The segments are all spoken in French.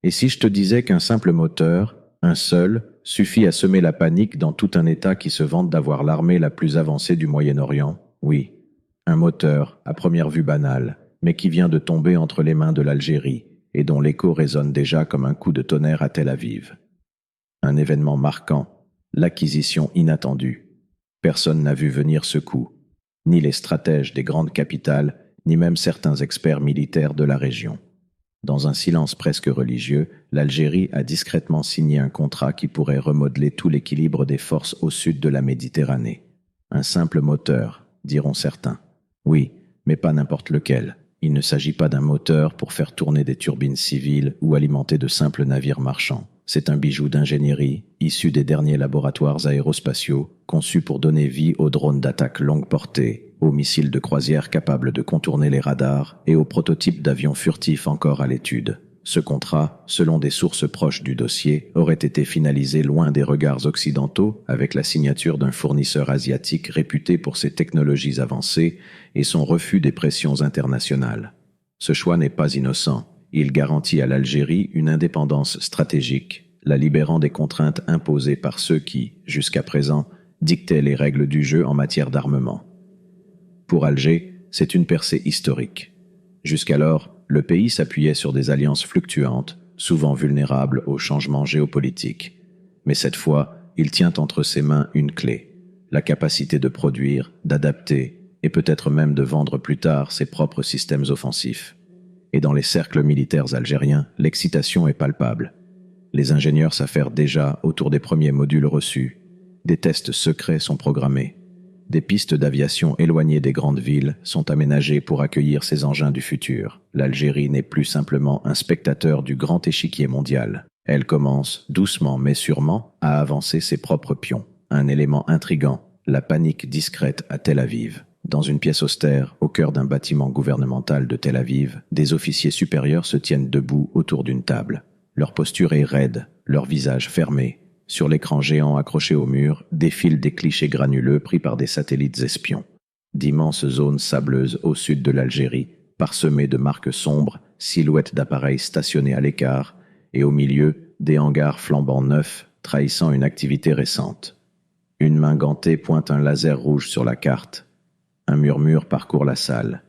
Et si je te disais qu'un simple moteur, un seul, suffit à semer la panique dans tout un État qui se vante d'avoir l'armée la plus avancée du Moyen-Orient? Oui, un moteur, à première vue banal, mais qui vient de tomber entre les mains de l'Algérie et dont l'écho résonne déjà comme un coup de tonnerre à Tel Aviv. Un événement marquant, l'acquisition inattendue. Personne n'a vu venir ce coup, ni les stratèges des grandes capitales, ni même certains experts militaires de la région. Dans un silence presque religieux, l'Algérie a discrètement signé un contrat qui pourrait remodeler tout l'équilibre des forces au sud de la Méditerranée. Un simple moteur, diront certains. Oui, mais pas n'importe lequel. Il ne s'agit pas d'un moteur pour faire tourner des turbines civiles ou alimenter de simples navires marchands. C'est un bijou d'ingénierie, issu des derniers laboratoires aérospatiaux, conçu pour donner vie aux drones d'attaque longue portée, aux missiles de croisière capables de contourner les radars et aux prototypes d'avions furtifs encore à l'étude. Ce contrat, selon des sources proches du dossier, aurait été finalisé loin des regards occidentaux avec la signature d'un fournisseur asiatique réputé pour ses technologies avancées et son refus des pressions internationales. Ce choix n'est pas innocent. Il garantit à l'Algérie une indépendance stratégique, la libérant des contraintes imposées par ceux qui, jusqu'à présent, dictaient les règles du jeu en matière d'armement. Pour Alger, c'est une percée historique. Jusqu'alors, le pays s'appuyait sur des alliances fluctuantes, souvent vulnérables aux changements géopolitiques. Mais cette fois, il tient entre ses mains une clé, la capacité de produire, d'adapter et peut-être même de vendre plus tard ses propres systèmes offensifs. Et dans les cercles militaires algériens, l'excitation est palpable. Les ingénieurs s'affairent déjà autour des premiers modules reçus. Des tests secrets sont programmés. Des pistes d'aviation éloignées des grandes villes sont aménagées pour accueillir ces engins du futur. L'Algérie n'est plus simplement un spectateur du grand échiquier mondial. Elle commence, doucement mais sûrement, à avancer ses propres pions. Un élément intrigant, la panique discrète à Tel Aviv. Dans une pièce austère, au cœur d'un bâtiment gouvernemental de Tel Aviv, des officiers supérieurs se tiennent debout autour d'une table. Leur posture est raide, leur visage fermé. Sur l'écran géant accroché au mur, défilent des clichés granuleux pris par des satellites espions. D'immenses zones sableuses au sud de l'Algérie, parsemées de marques sombres, silhouettes d'appareils stationnés à l'écart, et au milieu, des hangars flambant neufs, trahissant une activité récente. Une main gantée pointe un laser rouge sur la carte. Un murmure parcourt la salle.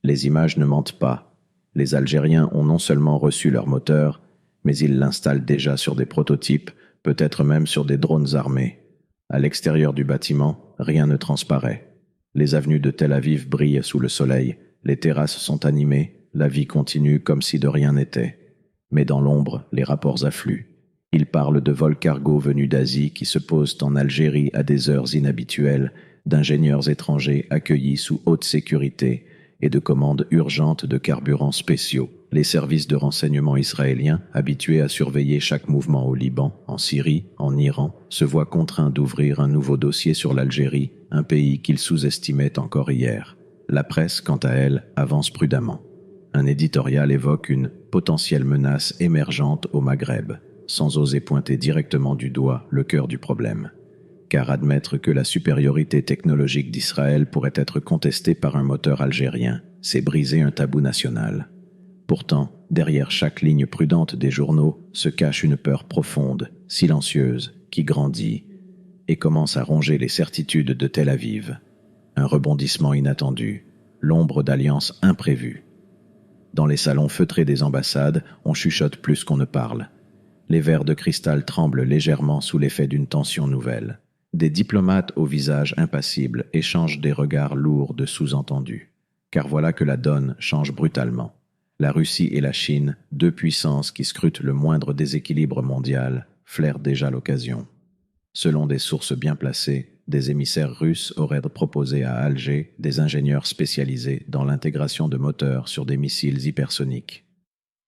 Les images ne mentent pas. Les Algériens ont non seulement reçu leur moteur, mais ils l'installent déjà sur des prototypes, peut-être même sur des drones armés. À l'extérieur du bâtiment, rien ne transparaît. Les avenues de Tel Aviv brillent sous le soleil, les terrasses sont animées, la vie continue comme si de rien n'était. Mais dans l'ombre, les rapports affluent. Ils parlent de vols cargo venus d'Asie qui se posent en Algérie à des heures inhabituelles, d'ingénieurs étrangers accueillis sous haute sécurité et de commandes urgentes de carburants spéciaux. Les services de renseignement israéliens, habitués à surveiller chaque mouvement au Liban, en Syrie, en Iran, se voient contraints d'ouvrir un nouveau dossier sur l'Algérie, un pays qu'ils sous-estimaient encore hier. La presse, quant à elle, avance prudemment. Un éditorial évoque une potentielle menace émergente au Maghreb, sans oser pointer directement du doigt le cœur du problème. Car admettre que la supériorité technologique d'Israël pourrait être contestée par un moteur algérien, c'est briser un tabou national. Pourtant, derrière chaque ligne prudente des journaux se cache une peur profonde, silencieuse, qui grandit et commence à ronger les certitudes de Tel Aviv. Un rebondissement inattendu, l'ombre d'alliances imprévues. Dans les salons feutrés des ambassades, on chuchote plus qu'on ne parle. Les verres de cristal tremblent légèrement sous l'effet d'une tension nouvelle. Des diplomates au visage impassible échangent des regards lourds de sous-entendus. Car voilà que la donne change brutalement. La Russie et la Chine, deux puissances qui scrutent le moindre déséquilibre mondial, flairent déjà l'occasion. Selon des sources bien placées, des émissaires russes auraient proposé à Alger des ingénieurs spécialisés dans l'intégration de moteurs sur des missiles hypersoniques.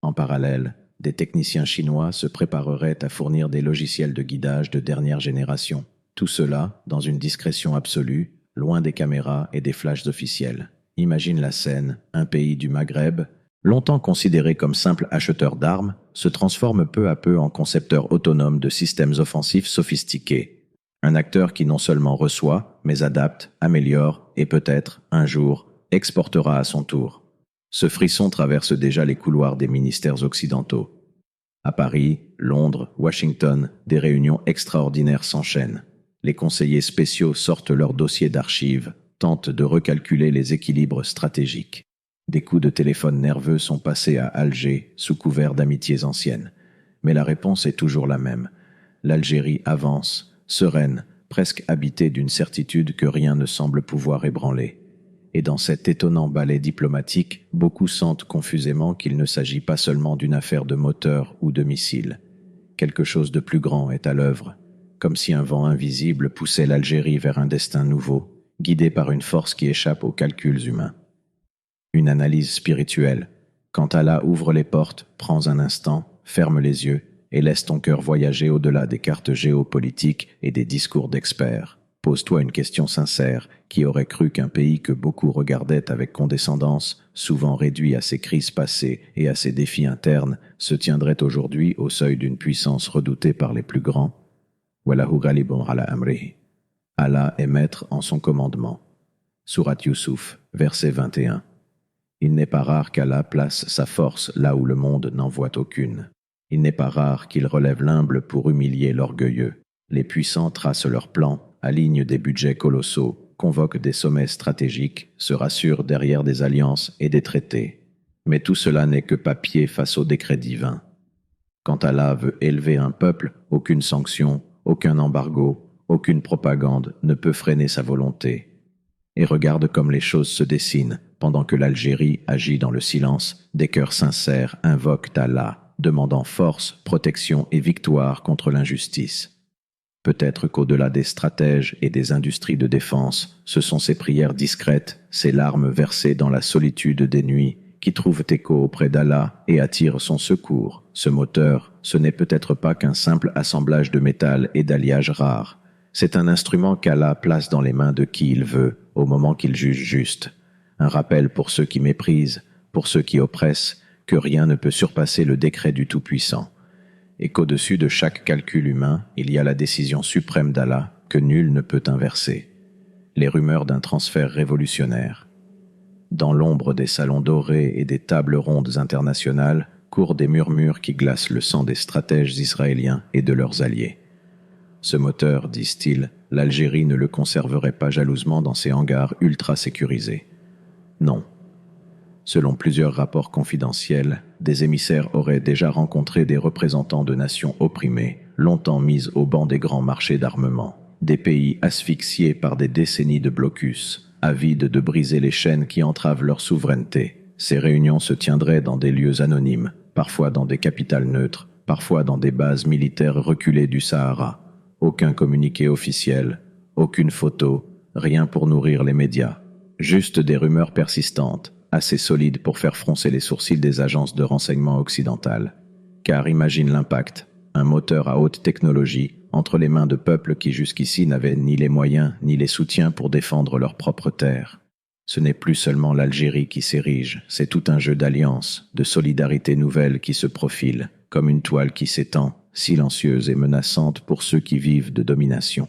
En parallèle, des techniciens chinois se prépareraient à fournir des logiciels de guidage de dernière génération. Tout cela dans une discrétion absolue, loin des caméras et des flashs officiels. Imagine la scène, un pays du Maghreb, longtemps considéré comme simple acheteur d'armes, se transforme peu à peu en concepteur autonome de systèmes offensifs sophistiqués. Un acteur qui non seulement reçoit, mais adapte, améliore et peut-être, un jour, exportera à son tour. Ce frisson traverse déjà les couloirs des ministères occidentaux. À Paris, Londres, Washington, des réunions extraordinaires s'enchaînent. Les conseillers spéciaux sortent leurs dossiers d'archives, tentent de recalculer les équilibres stratégiques. Des coups de téléphone nerveux sont passés à Alger sous couvert d'amitiés anciennes. Mais la réponse est toujours la même. L'Algérie avance, sereine, presque habitée d'une certitude que rien ne semble pouvoir ébranler. Et dans cet étonnant ballet diplomatique, beaucoup sentent confusément qu'il ne s'agit pas seulement d'une affaire de moteur ou de missiles. Quelque chose de plus grand est à l'œuvre, comme si un vent invisible poussait l'Algérie vers un destin nouveau, guidé par une force qui échappe aux calculs humains. Une analyse spirituelle. Quand Allah ouvre les portes, prends un instant, ferme les yeux et laisse ton cœur voyager au-delà des cartes géopolitiques et des discours d'experts. Pose-toi une question sincère. Qui aurait cru qu'un pays que beaucoup regardaient avec condescendance, souvent réduit à ses crises passées et à ses défis internes, se tiendrait aujourd'hui au seuil d'une puissance redoutée par les plus grands? Wallahu ghalibun ala amrihi. Allah est maître en son commandement. Sourate Youssouf, verset 21. Il n'est pas rare qu'Allah place sa force là où le monde n'en voit aucune. Il n'est pas rare qu'il relève l'humble pour humilier l'orgueilleux. Les puissants tracent leurs plans, alignent des budgets colossaux, convoquent des sommets stratégiques, se rassurent derrière des alliances et des traités. Mais tout cela n'est que papier face au décret divin. Quand Allah veut élever un peuple, aucune sanction, aucun embargo, aucune propagande ne peut freiner sa volonté. Et regarde comme les choses se dessinent, pendant que l'Algérie agit dans le silence, des cœurs sincères invoquent Allah, demandant force, protection et victoire contre l'injustice. Peut-être qu'au-delà des stratèges et des industries de défense, ce sont ces prières discrètes, ces larmes versées dans la solitude des nuits, qui trouvent écho auprès d'Allah et attirent son secours. Ce moteur, ce n'est peut-être pas qu'un simple assemblage de métal et d'alliages rares. C'est un instrument qu'Allah place dans les mains de qui il veut, au moment qu'il juge juste. Un rappel pour ceux qui méprisent, pour ceux qui oppressent, que rien ne peut surpasser le décret du Tout-Puissant. Et qu'au-dessus de chaque calcul humain, il y a la décision suprême d'Allah que nul ne peut inverser. Les rumeurs d'un transfert révolutionnaire. Dans l'ombre des salons dorés et des tables rondes internationales, courent des murmures qui glacent le sang des stratèges israéliens et de leurs alliés. Ce moteur, disent-ils, l'Algérie ne le conserverait pas jalousement dans ses hangars ultra sécurisés. Non. Selon plusieurs rapports confidentiels, des émissaires auraient déjà rencontré des représentants de nations opprimées, longtemps mises au banc des grands marchés d'armement, des pays asphyxiés par des décennies de blocus, avides de briser les chaînes qui entravent leur souveraineté. Ces réunions se tiendraient dans des lieux anonymes, parfois dans des capitales neutres, parfois dans des bases militaires reculées du Sahara. Aucun communiqué officiel, aucune photo, rien pour nourrir les médias. Juste des rumeurs persistantes, assez solides pour faire froncer les sourcils des agences de renseignement occidentales. Car imagine l'impact, un moteur à haute technologie, entre les mains de peuples qui jusqu'ici n'avaient ni les moyens ni les soutiens pour défendre leur propre terre. Ce n'est plus seulement l'Algérie qui s'érige, c'est tout un jeu d'alliances, de solidarité nouvelle qui se profile, comme une toile qui s'étend, silencieuse et menaçante pour ceux qui vivent de domination.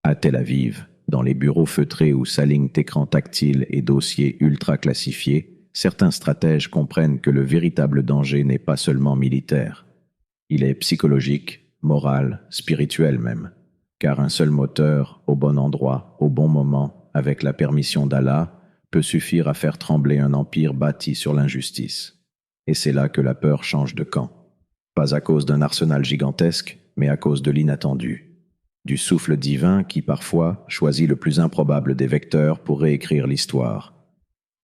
À Tel Aviv, dans les bureaux feutrés où s'alignent écrans tactiles et dossiers ultra classifiés, certains stratèges comprennent que le véritable danger n'est pas seulement militaire. Il est psychologique, moral, spirituel même. Car un seul moteur, au bon endroit, au bon moment, avec la permission d'Allah, peut suffire à faire trembler un empire bâti sur l'injustice. Et c'est là que la peur change de camp. Pas à cause d'un arsenal gigantesque, mais à cause de l'inattendu. Du souffle divin qui, parfois, choisit le plus improbable des vecteurs pour réécrire l'histoire.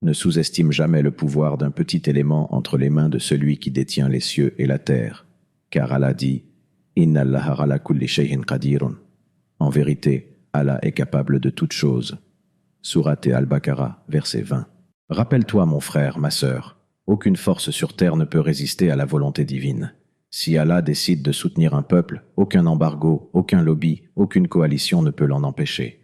Ne sous-estime jamais le pouvoir d'un petit élément entre les mains de celui qui détient les cieux et la terre. Car Allah dit « Inna Allaha ala kulli shay'in qadirun » En vérité, Allah est capable de toutes choses. Sourate Al-Baqarah, verset 20. Rappelle-toi, mon frère, ma sœur, aucune force sur terre ne peut résister à la volonté divine. Si Allah décide de soutenir un peuple, aucun embargo, aucun lobby, aucune coalition ne peut l'en empêcher.